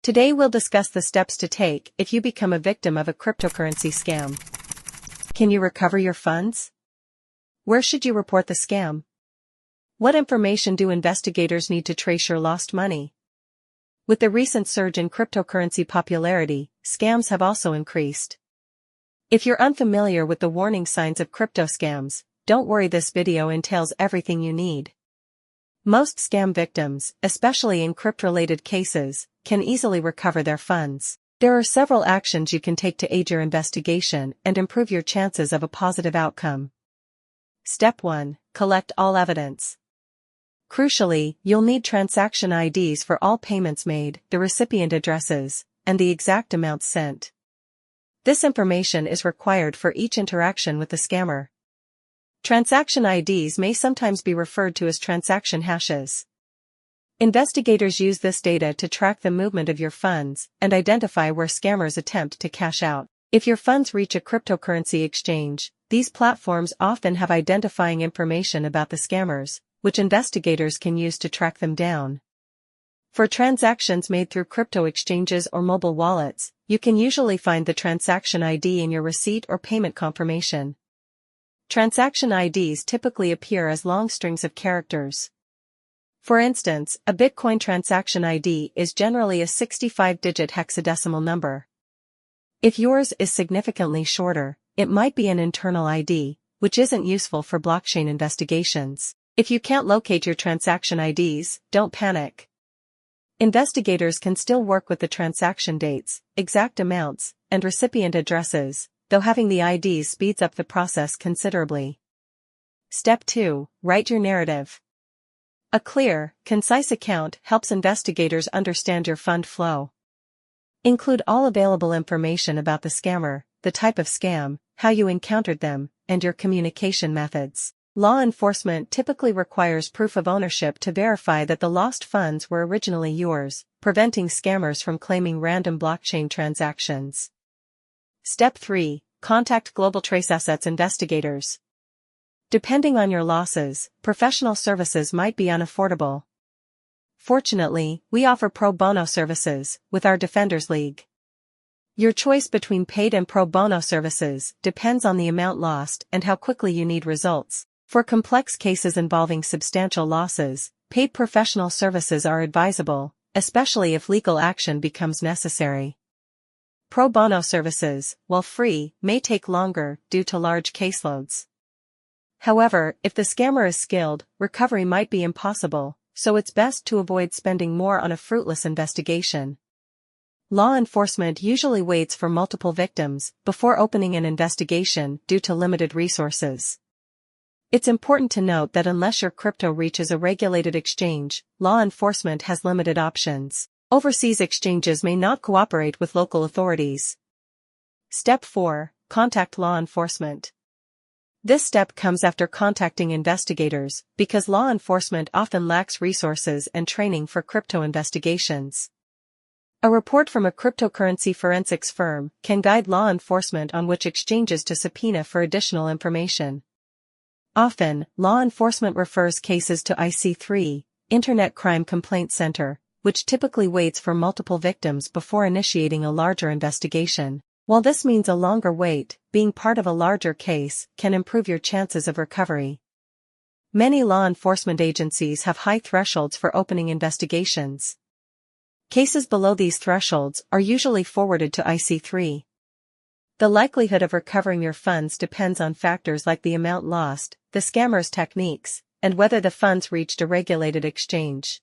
Today we'll discuss the steps to take if you become a victim of a cryptocurrency scam. Can you recover your funds? Where should you report the scam? What information do investigators need to trace your lost money? With the recent surge in cryptocurrency popularity, scams have also increased. If you're unfamiliar with the warning signs of crypto scams, don't worry, this video entails everything you need. Most scam victims, especially in crypto-related cases, can easily recover their funds. There are several actions you can take to aid your investigation and improve your chances of a positive outcome. Step 1. Collect all evidence. Crucially, you'll need transaction IDs for all payments made, the recipient addresses, and the exact amounts sent. This information is required for each interaction with the scammer. Transaction IDs may sometimes be referred to as transaction hashes. Investigators use this data to track the movement of your funds and identify where scammers attempt to cash out. If your funds reach a cryptocurrency exchange, these platforms often have identifying information about the scammers, which investigators can use to track them down. For transactions made through crypto exchanges or mobile wallets, you can usually find the transaction ID in your receipt or payment confirmation. Transaction IDs typically appear as long strings of characters. For instance, a Bitcoin transaction ID is generally a 65-digit hexadecimal number. If yours is significantly shorter, it might be an internal ID, which isn't useful for blockchain investigations. If you can't locate your transaction IDs, don't panic. Investigators can still work with the transaction dates, exact amounts, and recipient addresses, though having the IDs speeds up the process considerably. Step 2. Write your narrative. A clear, concise account helps investigators understand your fund flow. Include all available information about the scammer, the type of scam, how you encountered them, and your communication methods. Law enforcement typically requires proof of ownership to verify that the lost funds were originally yours, preventing scammers from claiming random blockchain transactions. Step 3. Contact GlobalTraceAssets investigators. Depending on your losses, professional services might be unaffordable. Fortunately, we offer pro bono services with our Defenders League. Your choice between paid and pro bono services depends on the amount lost and how quickly you need results. For complex cases involving substantial losses, paid professional services are advisable, especially if legal action becomes necessary. Pro bono services, while free, may take longer due to large caseloads. However, if the scammer is skilled, recovery might be impossible, so it's best to avoid spending more on a fruitless investigation. Law enforcement usually waits for multiple victims before opening an investigation due to limited resources. It's important to note that unless your crypto reaches a regulated exchange, law enforcement has limited options. Overseas exchanges may not cooperate with local authorities. Step 4. Contact law enforcement. This step comes after contacting investigators because law enforcement often lacks resources and training for crypto investigations. A report from a cryptocurrency forensics firm can guide law enforcement on which exchanges to subpoena for additional information. Often, law enforcement refers cases to IC3, Internet Crime Complaint Center, which typically waits for multiple victims before initiating a larger investigation. While this means a longer wait, being part of a larger case can improve your chances of recovery. Many law enforcement agencies have high thresholds for opening investigations. Cases below these thresholds are usually forwarded to IC3. The likelihood of recovering your funds depends on factors like the amount lost, the scammer's techniques, and whether the funds reached a regulated exchange.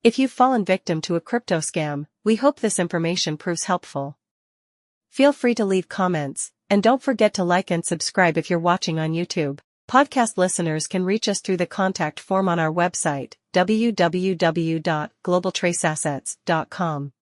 If you've fallen victim to a crypto scam, we hope this information proves helpful. Feel free to leave comments, and don't forget to like and subscribe if you're watching on YouTube. Podcast listeners can reach us through the contact form on our website, www.globaltraceassets.com.